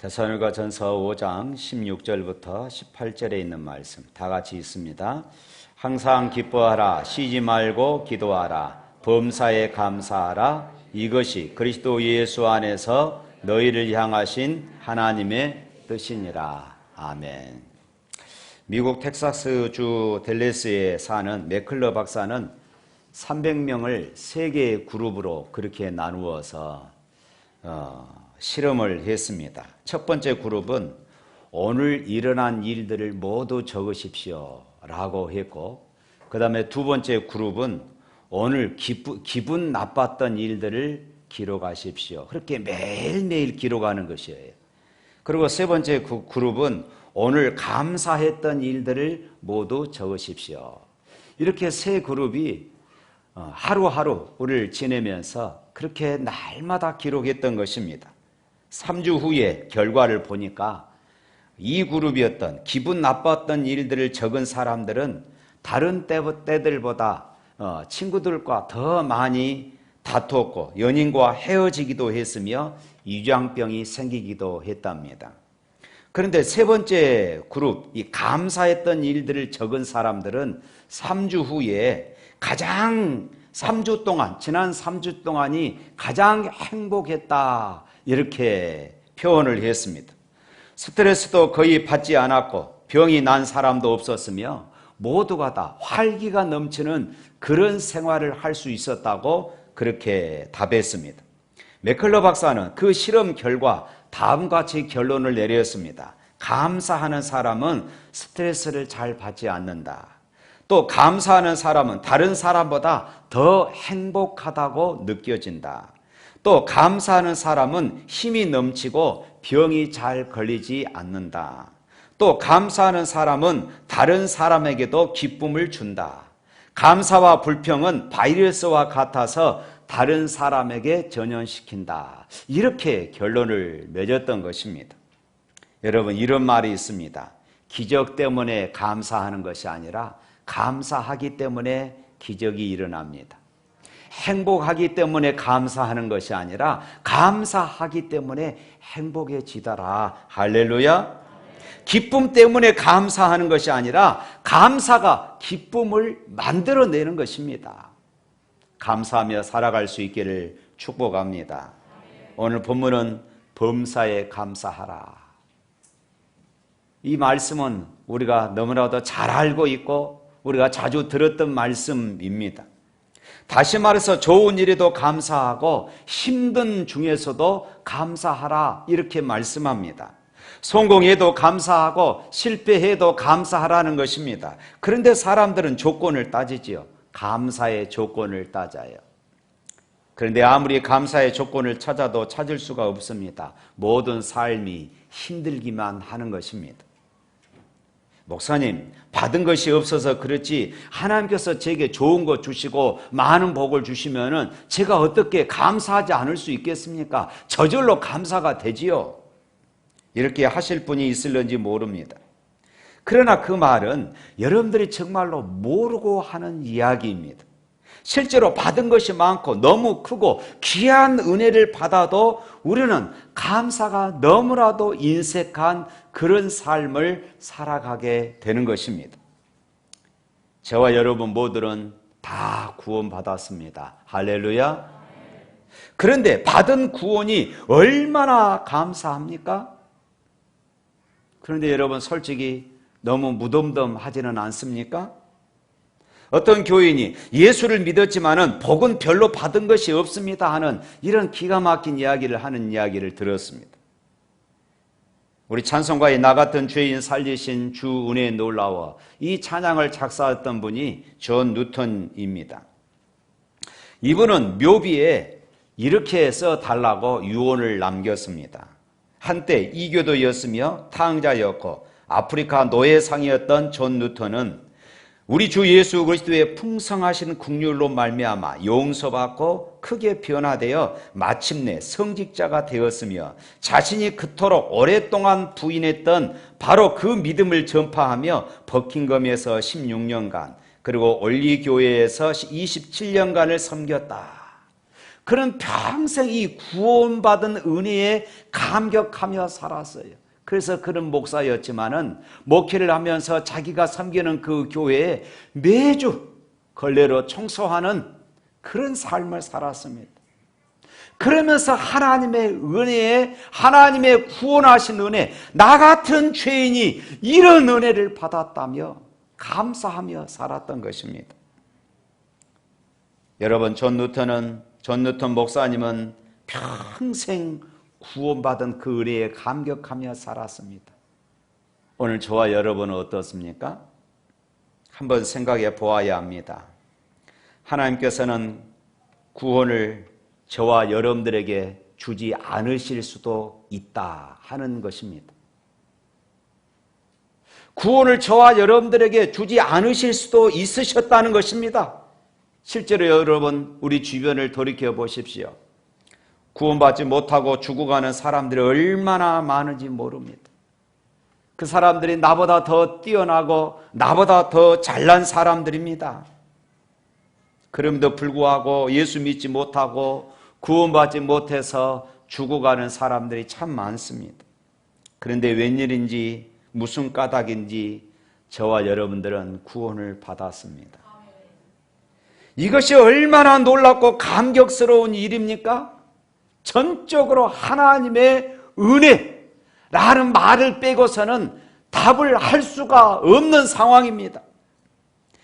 데살로니가전서 5장 16절부터 18절에 있는 말씀 다 같이 읽습니다. 항상 기뻐하라, 쉬지 말고 기도하라, 범사에 감사하라. 이것이 그리스도 예수 안에서 너희를 향하신 하나님의 뜻이니라. 아멘. 미국 텍사스주 댈러스에 사는 맥클러 박사는 300명을 3개의 그룹으로 그렇게 나누어서 실험을 했습니다. 첫 번째 그룹은 오늘 일어난 일들을 모두 적으십시오 라고 했고, 그 다음에 두 번째 그룹은 오늘 기분 나빴던 일들을 기록하십시오. 그렇게 매일매일 기록하는 것이에요. 그리고 세 번째 그룹은 오늘 감사했던 일들을 모두 적으십시오. 이렇게 세 그룹이 하루하루를 지내면서 그렇게 날마다 기록했던 것입니다. 3주 후에 결과를 보니까 이 그룹이었던 기분 나빴던 일들을 적은 사람들은 다른 때들보다 친구들과 더 많이 다투었고 연인과 헤어지기도 했으며 위장병이 생기기도 했답니다. 그런데 세 번째 그룹, 이 감사했던 일들을 적은 사람들은 3주 후에 지난 3주 동안이 가장 행복했다, 이렇게 표현을 했습니다. 스트레스도 거의 받지 않았고 병이 난 사람도 없었으며 모두가 다 활기가 넘치는 그런 생활을 할 수 있었다고 그렇게 답했습니다. 맥클러 박사는 그 실험 결과 다음과 같이 결론을 내렸습니다. 감사하는 사람은 스트레스를 잘 받지 않는다. 또 감사하는 사람은 다른 사람보다 더 행복하다고 느껴진다. 또 감사하는 사람은 힘이 넘치고 병이 잘 걸리지 않는다. 또 감사하는 사람은 다른 사람에게도 기쁨을 준다. 감사와 불평은 바이러스와 같아서 다른 사람에게 전염시킨다. 이렇게 결론을 맺었던 것입니다. 여러분, 이런 말이 있습니다. 기적 때문에 감사하는 것이 아니라 감사하기 때문에 기적이 일어납니다. 행복하기 때문에 감사하는 것이 아니라 감사하기 때문에 행복해지더라. 할렐루야. 기쁨 때문에 감사하는 것이 아니라 감사가 기쁨을 만들어내는 것입니다. 감사하며 살아갈 수 있기를 축복합니다. 오늘 본문은 범사에 감사하라. 이 말씀은 우리가 너무나도 잘 알고 있고 우리가 자주 들었던 말씀입니다. 다시 말해서 좋은 일에도 감사하고 힘든 중에서도 감사하라, 이렇게 말씀합니다. 성공해도 감사하고 실패해도 감사하라는 것입니다. 그런데 사람들은 조건을 따지지요. 감사의 조건을 따져요. 그런데 아무리 감사의 조건을 찾아도 찾을 수가 없습니다. 모든 삶이 힘들기만 하는 것입니다. 목사님, 받은 것이 없어서 그렇지 하나님께서 제게 좋은 것 주시고 많은 복을 주시면은 제가 어떻게 감사하지 않을 수 있겠습니까? 저절로 감사가 되지요. 이렇게 하실 분이 있을는지 모릅니다. 그러나 그 말은 여러분들이 정말로 모르고 하는 이야기입니다. 실제로 받은 것이 많고 너무 크고 귀한 은혜를 받아도 우리는 감사가 너무나도 인색한 그런 삶을 살아가게 되는 것입니다. 저와 여러분 모두는 다 구원받았습니다. 할렐루야. 그런데 받은 구원이 얼마나 감사합니까? 그런데 여러분 솔직히 너무 무덤덤하지는 않습니까? 어떤 교인이 예수를 믿었지만은 복은 별로 받은 것이 없습니다 하는 이런 기가 막힌 이야기를 하는 이야기를 들었습니다. 우리 찬송가에 나 같은 죄인 살리신 주 은혜에 놀라워, 이 찬양을 작사했던 분이 존 누턴입니다. 이분은 묘비에 이렇게 써달라고 유언을 남겼습니다. 한때 이교도였으며 탕자였고 아프리카 노예상이었던 존 누턴은 우리 주 예수 그리스도의 풍성하신 긍휼로 말미암아 용서받고 크게 변화되어 마침내 성직자가 되었으며 자신이 그토록 오랫동안 부인했던 바로 그 믿음을 전파하며 버킹엄에서 16년간 그리고 올리교회에서 27년간을 섬겼다. 그는 평생 이 구원받은 은혜에 감격하며 살았어요. 그래서 그는 목사였지만은 목회를 하면서 자기가 섬기는 그 교회에 매주 걸레로 청소하는 그런 삶을 살았습니다. 그러면서 하나님의 은혜에, 하나님의 구원하신 은혜, 나 같은 죄인이 이런 은혜를 받았다며 감사하며 살았던 것입니다. 여러분, 존 누턴 목사님은 평생 구원받은 그 은혜에 감격하며 살았습니다. 오늘 저와 여러분은 어떻습니까? 한번 생각해 보아야 합니다. 하나님께서는 구원을 저와 여러분들에게 주지 않으실 수도 있다 하는 것입니다. 구원을 저와 여러분들에게 주지 않으실 수도 있으셨다는 것입니다. 실제로 여러분, 우리 주변을 돌이켜 보십시오. 구원받지 못하고 죽어가는 사람들이 얼마나 많은지 모릅니다. 그 사람들이 나보다 더 뛰어나고 나보다 더 잘난 사람들입니다. 그럼에도 불구하고 예수 믿지 못하고 구원받지 못해서 죽어가는 사람들이 참 많습니다. 그런데 웬일인지 무슨 까닭인지 저와 여러분들은 구원을 받았습니다. 이것이 얼마나 놀랍고 감격스러운 일입니까? 전적으로 하나님의 은혜라는 말을 빼고서는 답을 할 수가 없는 상황입니다.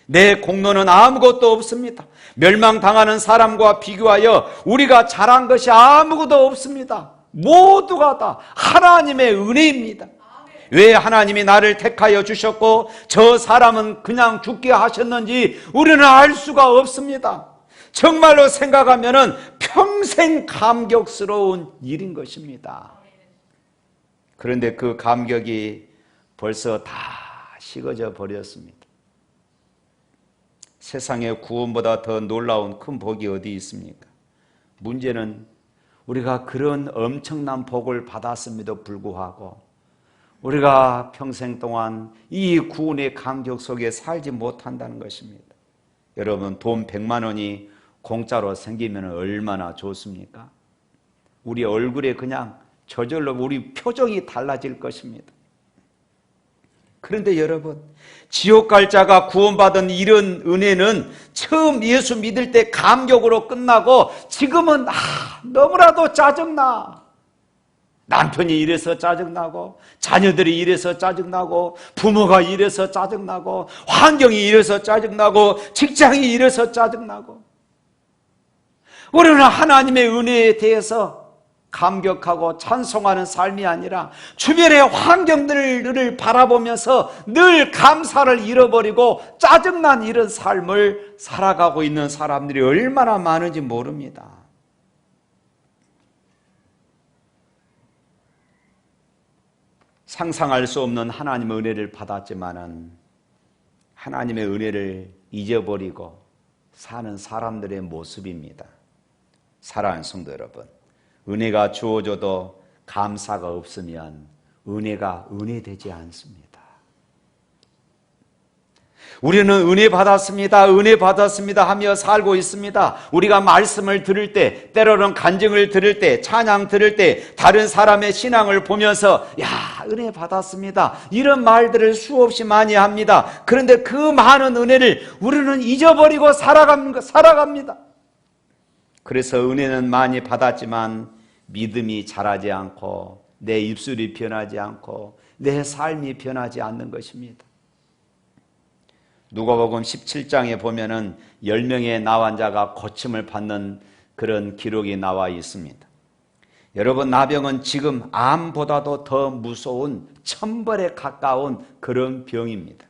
내 공로는 아무것도 없습니다. 멸망당하는 사람과 비교하여 우리가 잘한 것이 아무것도 없습니다. 모두가 다 하나님의 은혜입니다. 왜 하나님이 나를 택하여 주셨고 저 사람은 그냥 죽게 하셨는지 우리는 알 수가 없습니다. 정말로 생각하면 평생 감격스러운 일인 것입니다. 그런데 그 감격이 벌써 다 식어져 버렸습니다. 세상에 구원보다 더 놀라운 큰 복이 어디 있습니까? 문제는 우리가 그런 엄청난 복을 받았음에도 불구하고 우리가 평생 동안 이 구원의 감격 속에 살지 못한다는 것입니다. 여러분, 돈 100만 원이 공짜로 생기면 얼마나 좋습니까? 우리 얼굴에 그냥 저절로 우리 표정이 달라질 것입니다. 그런데 여러분, 지옥 갈 자가 구원받은 이런 은혜는 처음 예수 믿을 때 감격으로 끝나고 지금은 너무나도 짜증나. 남편이 이래서 짜증나고 자녀들이 이래서 짜증나고 부모가 이래서 짜증나고 환경이 이래서 짜증나고 직장이 이래서 짜증나고 우리는 하나님의 은혜에 대해서 감격하고 찬송하는 삶이 아니라 주변의 환경들을 바라보면서 늘 감사를 잃어버리고 짜증난 이런 삶을 살아가고 있는 사람들이 얼마나 많은지 모릅니다. 상상할 수 없는 하나님의 은혜를 받았지만은 하나님의 은혜를 잊어버리고 사는 사람들의 모습입니다. 사랑하는 성도 여러분, 은혜가 주어져도 감사가 없으면 은혜가 은혜되지 않습니다. 우리는 은혜 받았습니다, 은혜 받았습니다 하며 살고 있습니다. 우리가 말씀을 들을 때, 때로는 간증을 들을 때, 찬양 들을 때, 다른 사람의 신앙을 보면서 은혜 받았습니다, 이런 말들을 수없이 많이 합니다. 그런데 그 많은 은혜를 우리는 잊어버리고 살아갑니다. 그래서 은혜는 많이 받았지만 믿음이 자라지 않고 내 입술이 변하지 않고 내 삶이 변하지 않는 것입니다. 누가복음 17장에 보면은 10명의 나환자가 고침을 받는 그런 기록이 나와 있습니다. 여러분, 나병은 지금 암보다도 더 무서운 천벌에 가까운 그런 병입니다.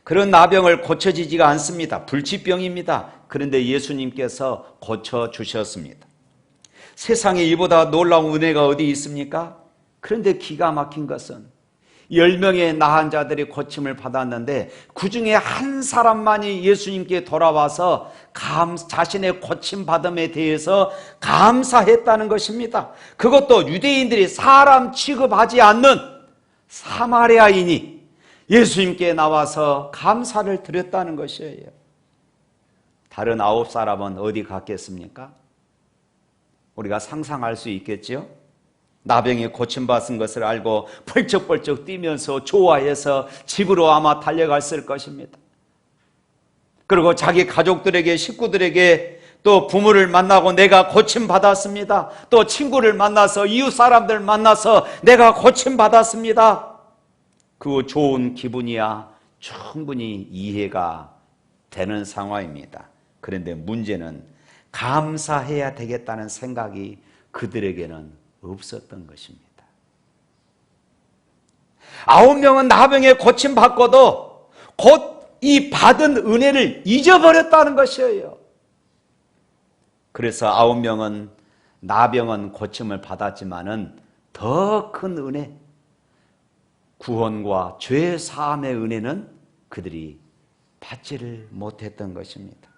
그런 나병을 고쳐지지가 않습니다. 불치병입니다. 그런데 예수님께서 고쳐주셨습니다. 세상에 이보다 놀라운 은혜가 어디 있습니까? 그런데 기가 막힌 것은 10명의 나은 자들이 고침을 받았는데 그 중에 한 사람만이 예수님께 돌아와서 자신의 고침받음에 대해서 감사했다는 것입니다. 그것도 유대인들이 사람 취급하지 않는 사마리아인이 예수님께 나와서 감사를 드렸다는 것이에요. 다른 9사람은 어디 갔겠습니까? 우리가 상상할 수 있겠죠? 나병에 고침받은 것을 알고 펄쩍펄쩍 뛰면서 좋아해서 집으로 아마 달려갔을 것입니다. 그리고 자기 가족들에게, 식구들에게, 또 부모를 만나고 내가 고침받았습니다. 또 친구를 만나서, 이웃 사람들 만나서 내가 고침받았습니다. 그 좋은 기분이야 충분히 이해가 되는 상황입니다. 그런데 문제는 감사해야 되겠다는 생각이 그들에게는 없었던 것입니다. 9명은 나병에 고침받고도 곧 이 받은 은혜를 잊어버렸다는 것이에요. 그래서 9명은 나병은 고침을 받았지만은 더 큰 은혜, 구원과 죄 사함의 은혜는 그들이 받지를 못했던 것입니다.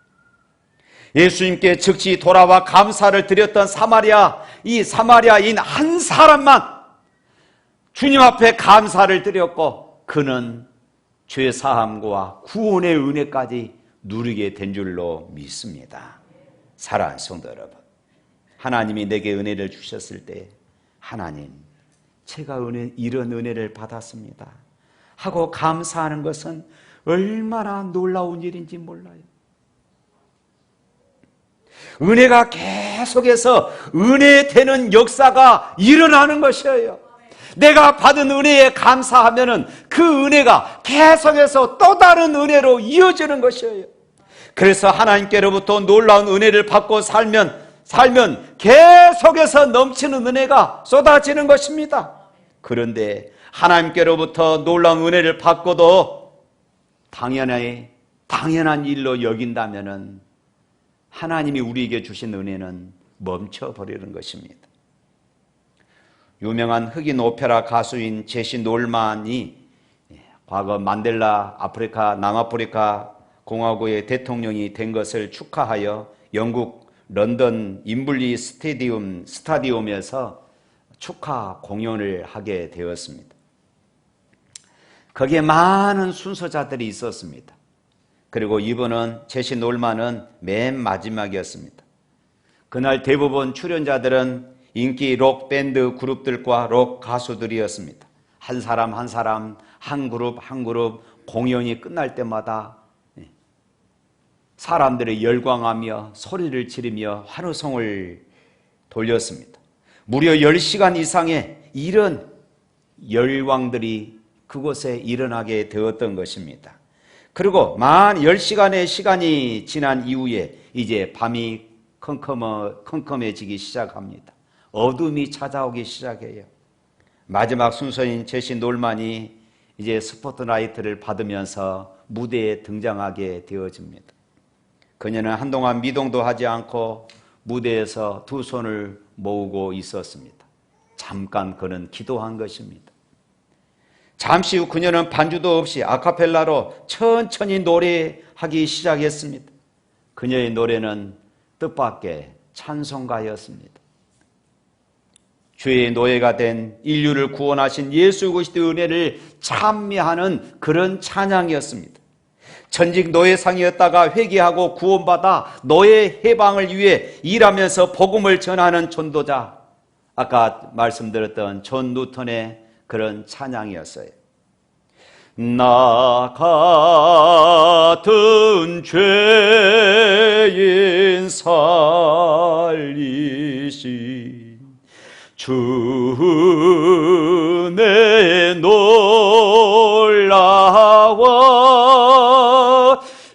예수님께 즉시 돌아와 감사를 드렸던 이 사마리아인 한 사람만 주님 앞에 감사를 드렸고 그는 죄 사함과 구원의 은혜까지 누리게 된 줄로 믿습니다. 사랑하는 성도 여러분, 하나님이 내게 은혜를 주셨을 때 하나님, 제가 이런 은혜를 받았습니다 하고 감사하는 것은 얼마나 놀라운 일인지 몰라요. 은혜가 계속해서 은혜되는 역사가 일어나는 것이에요. 내가 받은 은혜에 감사하면은 그 은혜가 계속해서 또 다른 은혜로 이어지는 것이에요. 그래서 하나님께로부터 놀라운 은혜를 받고 살면 계속해서 넘치는 은혜가 쏟아지는 것입니다. 그런데 하나님께로부터 놀라운 은혜를 받고도 당연한 일로 여긴다면은 하나님이 우리에게 주신 은혜는 멈춰버리는 것입니다. 유명한 흑인 오페라 가수인 제시 놀만이 과거 만델라 남아프리카 공화국의 대통령이 된 것을 축하하여 영국 런던 임블리 스타디움에서 축하 공연을 하게 되었습니다. 거기에 많은 순서자들이 있었습니다. 그리고 이분은 제시 놀만은 맨 마지막이었습니다. 그날 대부분 출연자들은 인기 록 밴드 그룹들과 록 가수들이었습니다. 한 사람 한 사람, 한 그룹 공연이 끝날 때마다 사람들이 열광하며 소리를 지르며 환호성을 돌렸습니다. 무려 10시간 이상의 이런 열광들이 그곳에 일어나게 되었던 것입니다. 그리고 만 10시간의 시간이 지난 이후에 이제 밤이 컴컴해지기 시작합니다. 어둠이 찾아오기 시작해요. 마지막 순서인 제시 놀만이 이제 스포트라이트를 받으면서 무대에 등장하게 되어집니다. 그녀는 한동안 미동도 하지 않고 무대에서 두 손을 모으고 있었습니다. 잠깐 그는 기도한 것입니다. 잠시 후 그녀는 반주도 없이 아카펠라로 천천히 노래하기 시작했습니다. 그녀의 노래는 뜻밖의 찬송가였습니다. 죄의 노예가 된 인류를 구원하신 예수 그리스도의 은혜를 찬미하는 그런 찬양이었습니다. 전직 노예상이었다가 회개하고 구원받아 노예 해방을 위해 일하면서 복음을 전하는 전도자, 아까 말씀드렸던 존 누턴의 그런 찬양이었어요. 나 같은 죄인 살리신 주의 놀라워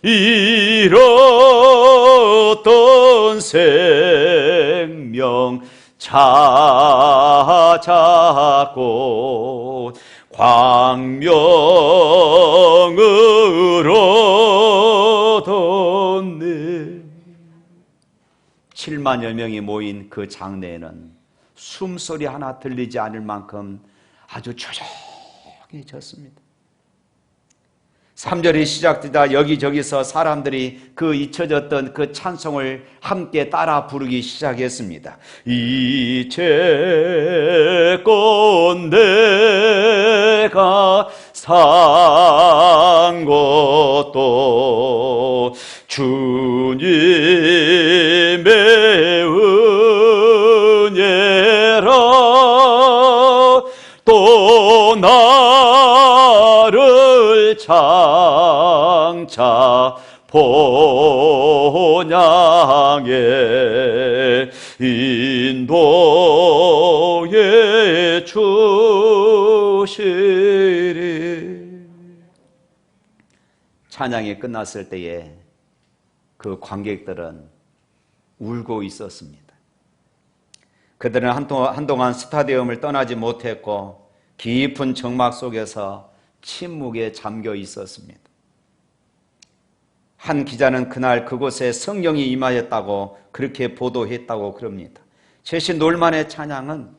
잃었던 생명 찾았고 광명을 얻었네. 7만여 명이 모인 그 장례에는 숨소리 하나 들리지 않을 만큼 아주 조용해졌습니다. 3절이 시작되다 여기저기서 사람들이 그 잊혀졌던 그 찬송을 함께 따라 부르기 시작했습니다. 이제껏 내가 산 것도 주님의 또 나를 장차 본향에 인도해 주시리. 찬양이 끝났을 때에 그 관객들은 울고 있었습니다. 그들은 한동안 스타디움을 떠나지 못했고 깊은 정막 속에서 침묵에 잠겨 있었습니다. 한 기자는 그날 그곳에 성령이 임하였다고 그렇게 보도했다고 그럽니다. 최신 놀만의 찬양은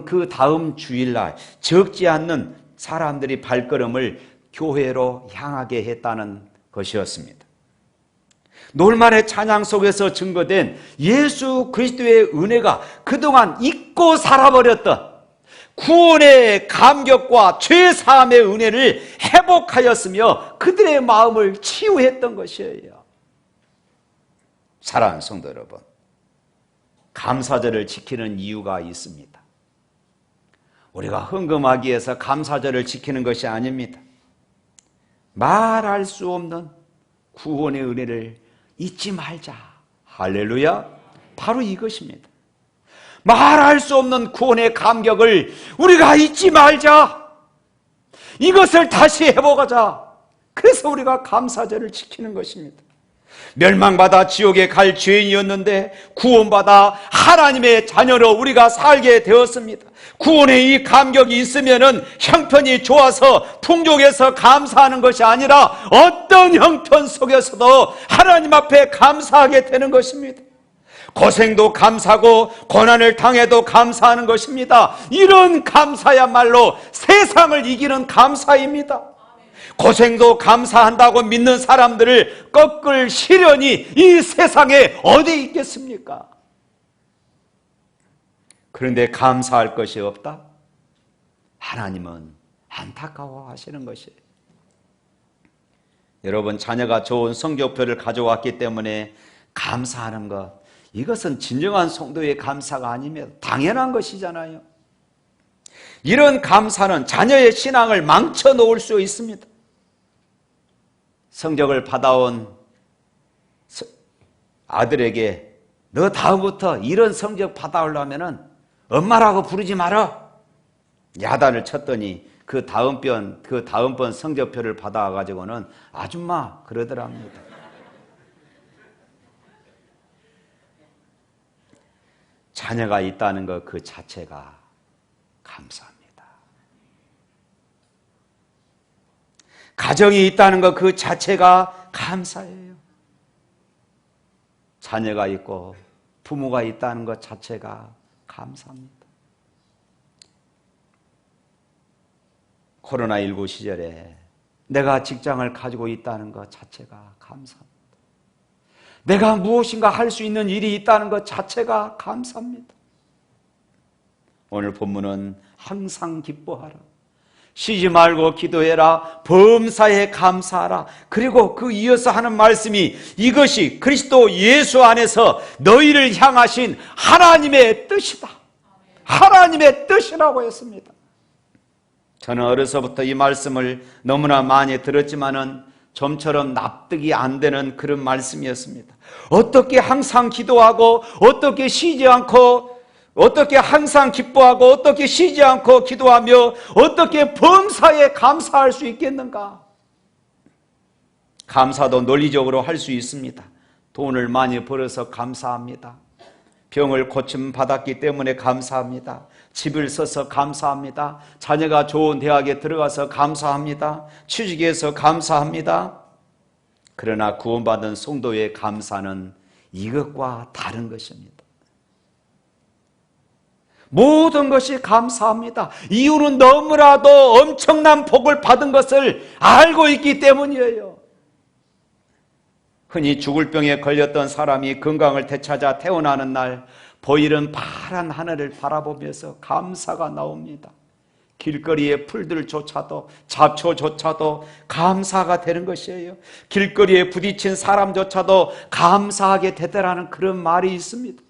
그 다음 주일날 적지 않는 사람들이 발걸음을 교회로 향하게 했다는 것이었습니다. 놀만의 찬양 속에서 증거된 예수 그리스도의 은혜가 그동안 잊고 살아버렸던 구원의 감격과 죄사함의 은혜를 회복하였으며 그들의 마음을 치유했던 것이에요. 사랑하는 성도 여러분, 감사절을 지키는 이유가 있습니다. 우리가 헌금하기 위해서 감사절을 지키는 것이 아닙니다. 말할 수 없는 구원의 은혜를 잊지 말자. 할렐루야. 바로 이것입니다. 말할 수 없는 구원의 감격을 우리가 잊지 말자. 이것을 다시 회복하자. 그래서 우리가 감사절을 지키는 것입니다. 멸망받아 지옥에 갈 죄인이었는데 구원받아 하나님의 자녀로 우리가 살게 되었습니다. 구원의 이 감격이 있으면은 형편이 좋아서 풍족해서 감사하는 것이 아니라 어떤 형편 속에서도 하나님 앞에 감사하게 되는 것입니다. 고생도 감사고 고난을 당해도 감사하는 것입니다. 이런 감사야말로 세상을 이기는 감사입니다. 고생도 감사한다고 믿는 사람들을 꺾을 시련이 이 세상에 어디 있겠습니까? 그런데 감사할 것이 없다? 하나님은 안타까워하시는 것이에요. 여러분, 자녀가 좋은 성적표를 가져왔기 때문에 감사하는 것, 이것은 진정한 성도의 감사가 아니면 당연한 것이잖아요. 이런 감사는 자녀의 신앙을 망쳐놓을 수 있습니다. 성적을 받아온 아들에게 너 다음부터 이런 성적 받아오려면 엄마라고 부르지 마라. 야단을 쳤더니 그 다음번 성적표를 받아와가지고는 아줌마 그러더랍니다. 자녀가 있다는 것 그 자체가 감사합니다. 가정이 있다는 것 그 자체가 감사해요. 자녀가 있고 부모가 있다는 것 자체가 감사합니다. 코로나19 시절에 내가 직장을 가지고 있다는 것 자체가 감사합니다. 내가 무엇인가 할 수 있는 일이 있다는 것 자체가 감사합니다. 오늘 본문은 항상 기뻐하라, 쉬지 말고 기도해라, 범사에 감사하라. 그리고 그 이어서 하는 말씀이 이것이 그리스도 예수 안에서 너희를 향하신 하나님의 뜻이다. 하나님의 뜻이라고 했습니다. 저는 어려서부터 이 말씀을 너무나 많이 들었지만은 좀처럼 납득이 안 되는 그런 말씀이었습니다. 어떻게 항상 기도하고 어떻게 쉬지 않고 어떻게 항상 기뻐하고 어떻게 쉬지 않고 기도하며 어떻게 범사에 감사할 수 있겠는가? 감사도 논리적으로 할 수 있습니다. 돈을 많이 벌어서 감사합니다. 병을 고침받았기 때문에 감사합니다. 집을 사서 감사합니다. 자녀가 좋은 대학에 들어가서 감사합니다. 취직해서 감사합니다. 그러나 구원받은 성도의 감사는 이것과 다른 것입니다. 모든 것이 감사합니다. 이유는 너무나도 엄청난 복을 받은 것을 알고 있기 때문이에요. 흔히 죽을 병에 걸렸던 사람이 건강을 되찾아 태어나는 날 보이는 파란 하늘을 바라보면서 감사가 나옵니다. 길거리의 풀들조차도 잡초조차도 감사가 되는 것이에요. 길거리에 부딪힌 사람조차도 감사하게 되더라는 그런 말이 있습니다.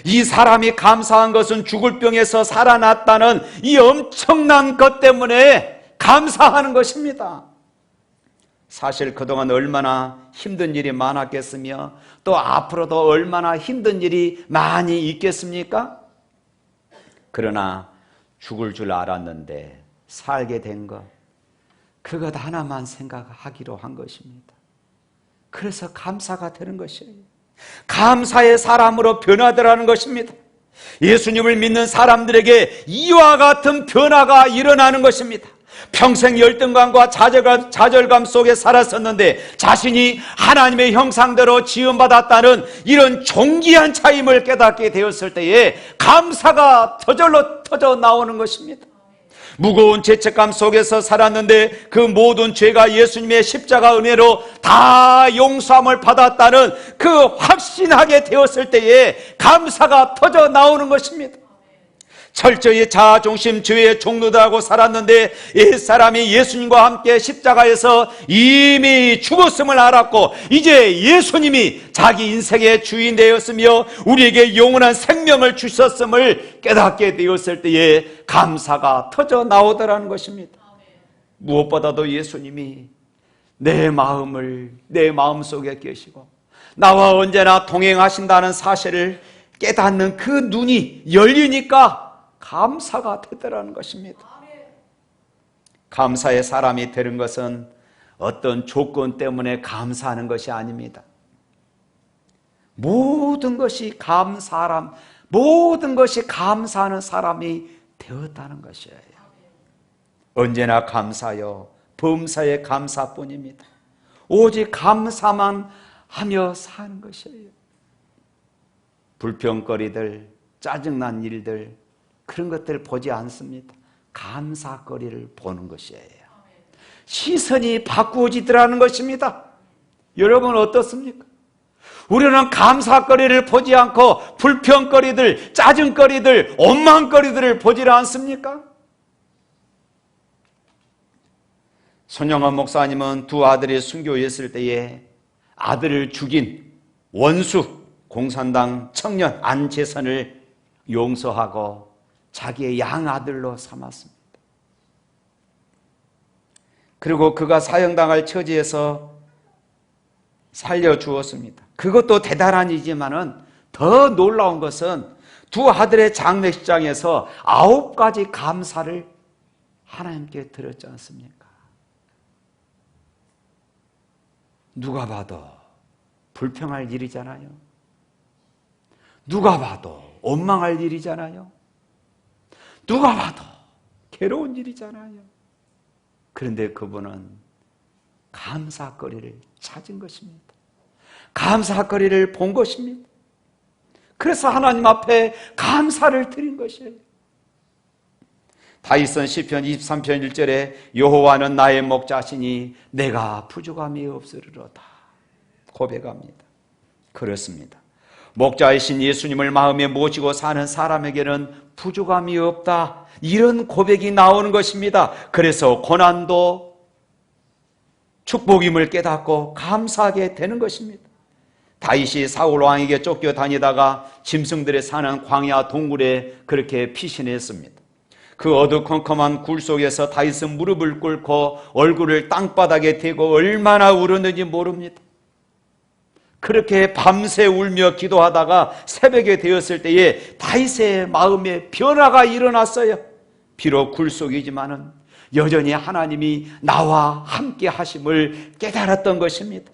이 사람이 감사한 것은 죽을 병에서 살아났다는 이 엄청난 것 때문에 감사하는 것입니다. 사실 그동안 얼마나 힘든 일이 많았겠으며 또 앞으로도 얼마나 힘든 일이 많이 있겠습니까? 그러나 죽을 줄 알았는데 살게 된 것, 그것 하나만 생각하기로 한 것입니다. 그래서 감사가 되는 것이에요. 감사의 사람으로 변화되라는 것입니다. 예수님을 믿는 사람들에게 이와 같은 변화가 일어나는 것입니다. 평생 열등감과 좌절감 속에 살았었는데 자신이 하나님의 형상대로 지음받았다는 이런 존귀한 차임을 깨닫게 되었을 때에 감사가 저절로 터져 나오는 것입니다. 무거운 죄책감 속에서 살았는데 그 모든 죄가 예수님의 십자가 은혜로 다 용서함을 받았다는 그 확신하게 되었을 때에 감사가 터져 나오는 것입니다. 철저히 자아중심 죄의 종노다하고 살았는데 이 사람이 예수님과 함께 십자가에서 이미 죽었음을 알았고 이제 예수님이 자기 인생의 주인 되었으며 우리에게 영원한 생명을 주셨음을 깨닫게 되었을 때에 감사가 터져 나오더라는 것입니다. 무엇보다도 예수님이 내 마음속에 계시고 나와 언제나 동행하신다는 사실을 깨닫는 그 눈이 열리니까 감사가 되더라는 것입니다. 감사의 사람이 되는 것은 어떤 조건 때문에 감사하는 것이 아닙니다. 모든 것이 감사하는 사람이 되었다는 것이에요. 언제나 감사요, 범사에 감사뿐입니다. 오직 감사만 하며 사는 것이에요. 불평거리들, 짜증난 일들, 그런 것들 보지 않습니다. 감사거리를 보는 것이에요. 시선이 바꾸어지더라는 것입니다. 여러분 어떻습니까? 우리는 감사거리를 보지 않고 불평거리들, 짜증거리들, 원망거리들을 보지 않습니까? 손영원 목사님은 두 아들이 순교에 있을 때에 아들을 죽인 원수 공산당 청년 안재선을 용서하고 자기의 양아들로 삼았습니다. 그리고 그가 사형당할 처지에서 살려주었습니다. 그것도 대단한 일이지만은 더 놀라운 것은 두 아들의 장례식장에서 9가지 감사를 하나님께 드렸지 않습니까? 누가 봐도 불평할 일이잖아요. 누가 봐도 원망할 일이잖아요. 누가 봐도 괴로운 일이잖아요. 그런데 그분은 감사거리를 찾은 것입니다. 감사거리를 본 것입니다. 그래서 하나님 앞에 감사를 드린 것이에요. 다윗은 시편 23편 1절에 여호와는 나의 목자시니 내가 부족함이 없으리로다 고백합니다. 그렇습니다. 목자이신 예수님을 마음에 모시고 사는 사람에게는 부족함이 없다, 이런 고백이 나오는 것입니다. 그래서 고난도 축복임을 깨닫고 감사하게 되는 것입니다. 다윗이 사울 왕에게 쫓겨다니다가 짐승들이 사는 광야 동굴에 그렇게 피신했습니다. 그 어두컴컴한 굴 속에서 다윗은 무릎을 꿇고 얼굴을 땅바닥에 대고 얼마나 울었는지 모릅니다. 그렇게 밤새 울며 기도하다가 새벽에 되었을 때에 다윗의 마음에 변화가 일어났어요. 비록 굴 속이지만은 여전히 하나님이 나와 함께 하심을 깨달았던 것입니다.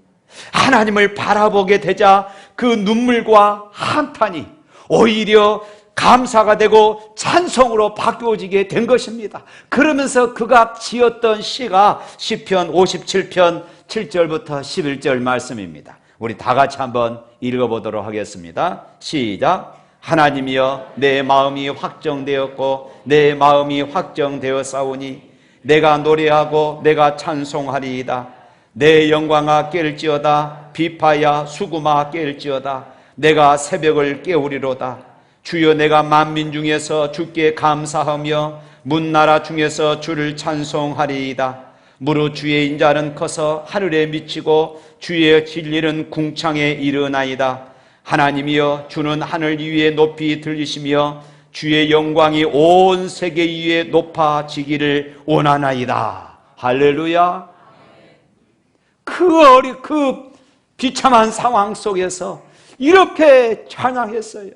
하나님을 바라보게 되자 그 눈물과 한탄이 오히려 감사가 되고 찬송으로 바뀌어지게 된 것입니다. 그러면서 그가 지었던 시가 시편 57편 7절부터 11절 말씀입니다. 우리 다 같이 한번 읽어보도록 하겠습니다. 시작. 하나님이여 내 마음이 확정되었고 내 마음이 확정되었사오니 내가 노래하고 내가 찬송하리이다. 내 영광아 깰지어다. 비파야 수구마 깰지어다. 내가 새벽을 깨우리로다. 주여 내가 만민 중에서 주께 감사하며 문나라 중에서 주를 찬송하리이다. 무릇 주의 인자는 커서 하늘에 미치고 주의 진리는 궁창에 이르나이다. 하나님이여, 주는 하늘 위에 높이 들리시며 주의 영광이 온 세계 위에 높아지기를 원하나이다. 할렐루야. 그 비참한 상황 속에서 이렇게 찬양했어요.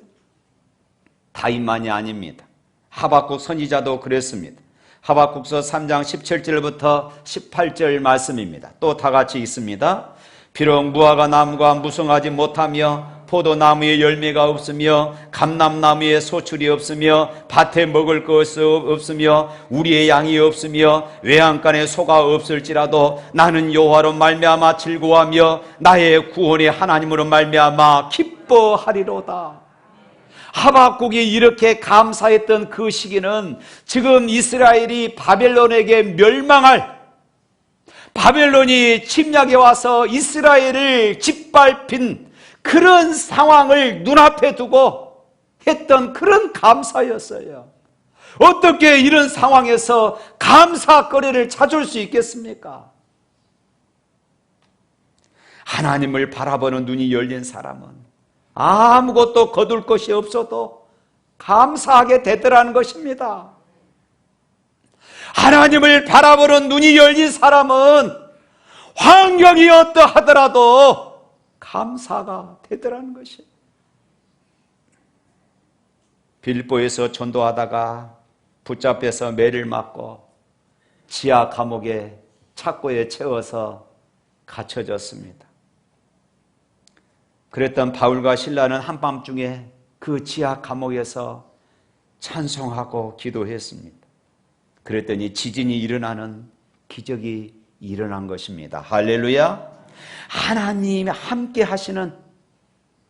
다윗만이 아닙니다. 하박국 선지자도 그랬습니다. 하박국서 3장 17절부터 18절 말씀입니다. 또 다 같이 읽습니다. 비록 무화과 나무가 무성하지 못하며 포도나무에 열매가 없으며 감람나무에 소출이 없으며 밭에 먹을 것이 없으며 우리의 양이 없으며 외양간에 소가 없을지라도 나는 여호와로 말미암아 즐거워하며 나의 구원의 하나님으로 말미암아 기뻐하리로다. 하박국이 이렇게 감사했던 그 시기는 지금 이스라엘이 바벨론에게 멸망할, 바벨론이 침략해 와서 이스라엘을 짓밟힌 그런 상황을 눈앞에 두고 했던 그런 감사였어요. 어떻게 이런 상황에서 감사거리를 찾을 수 있겠습니까? 하나님을 바라보는 눈이 열린 사람은 아무것도 거둘 것이 없어도 감사하게 되더라는 것입니다. 하나님을 바라보는 눈이 열린 사람은 환경이 어떠하더라도 감사가 되더라는 것이에요. 빌보에서 전도하다가 붙잡혀서 매를 맞고 지하 감옥에 착고에 채워서 갇혀졌습니다. 그랬던 바울과 실라는 한밤중에 그 지하 감옥에서 찬송하고 기도했습니다. 그랬더니 지진이 일어나는 기적이 일어난 것입니다. 할렐루야. 하나님이 함께 하시는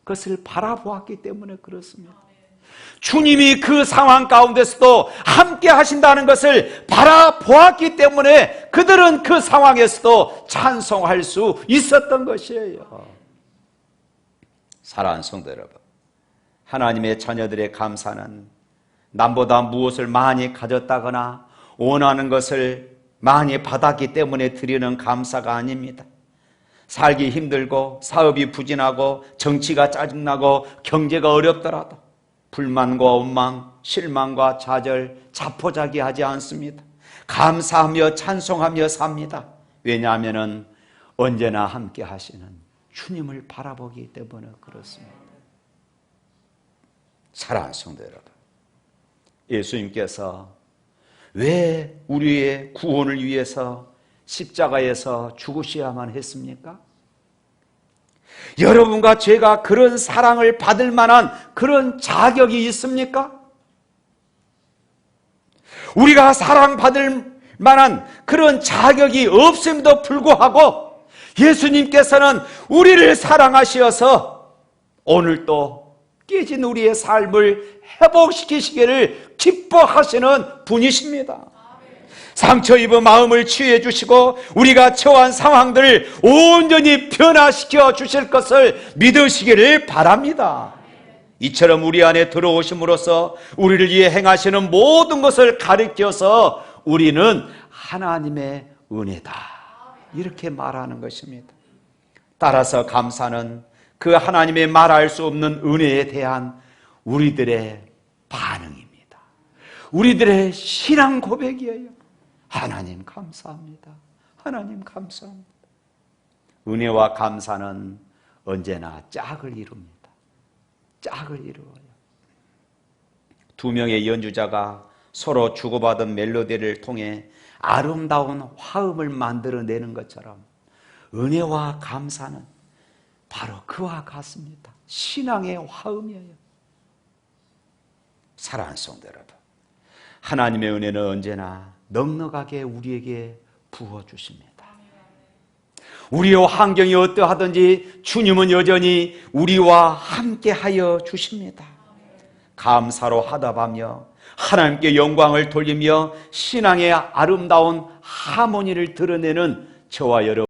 것을 바라보았기 때문에 그렇습니다. 주님이 그 상황 가운데서도 함께 하신다는 것을 바라보았기 때문에 그들은 그 상황에서도 찬송할 수 있었던 것이에요. 사랑하는 성도 여러분, 하나님의 자녀들의 감사는 남보다 무엇을 많이 가졌다거나 원하는 것을 많이 받았기 때문에 드리는 감사가 아닙니다. 살기 힘들고 사업이 부진하고 정치가 짜증나고 경제가 어렵더라도 불만과 원망, 실망과 좌절, 자포자기하지 않습니다. 감사하며 찬송하며 삽니다. 왜냐하면 언제나 함께 하시는 주님을 바라보기 때문에 그렇습니다. 사랑하는 성도 여러분, 예수님께서 왜 우리의 구원을 위해서 십자가에서 죽으셔야만 했습니까? 여러분과 제가 그런 사랑을 받을 만한 그런 자격이 있습니까? 우리가 사랑받을 만한 그런 자격이 없음에도 불구하고 예수님께서는 우리를 사랑하셔서 오늘도 깨진 우리의 삶을 회복시키시기를 기뻐하시는 분이십니다. 상처 입은 마음을 치유해 주시고 우리가 처한 상황들을 온전히 변화시켜 주실 것을 믿으시기를 바랍니다. 이처럼 우리 안에 들어오심으로써 우리를 위해 행하시는 모든 것을 가리켜서 우리는 하나님의 은혜다, 이렇게 말하는 것입니다. 따라서 감사는 그 하나님의 말할 수 없는 은혜에 대한 우리들의 반응입니다. 우리들의 신앙 고백이에요. 하나님 감사합니다. 하나님 감사합니다. 은혜와 감사는 언제나 짝을 이룹니다. 짝을 이루어요. 두 명의 연주자가 서로 주고받은 멜로디를 통해 아름다운 화음을 만들어내는 것처럼 은혜와 감사는 바로 그와 같습니다. 신앙의 화음이에요. 사랑하는 성도 여러분, 하나님의 은혜는 언제나 넉넉하게 우리에게 부어주십니다. 우리의 환경이 어떠하든지 주님은 여전히 우리와 함께하여 주십니다. 감사로 화답하며 하나님께 영광을 돌리며 신앙의 아름다운 하모니를 드러내는 저와 여러분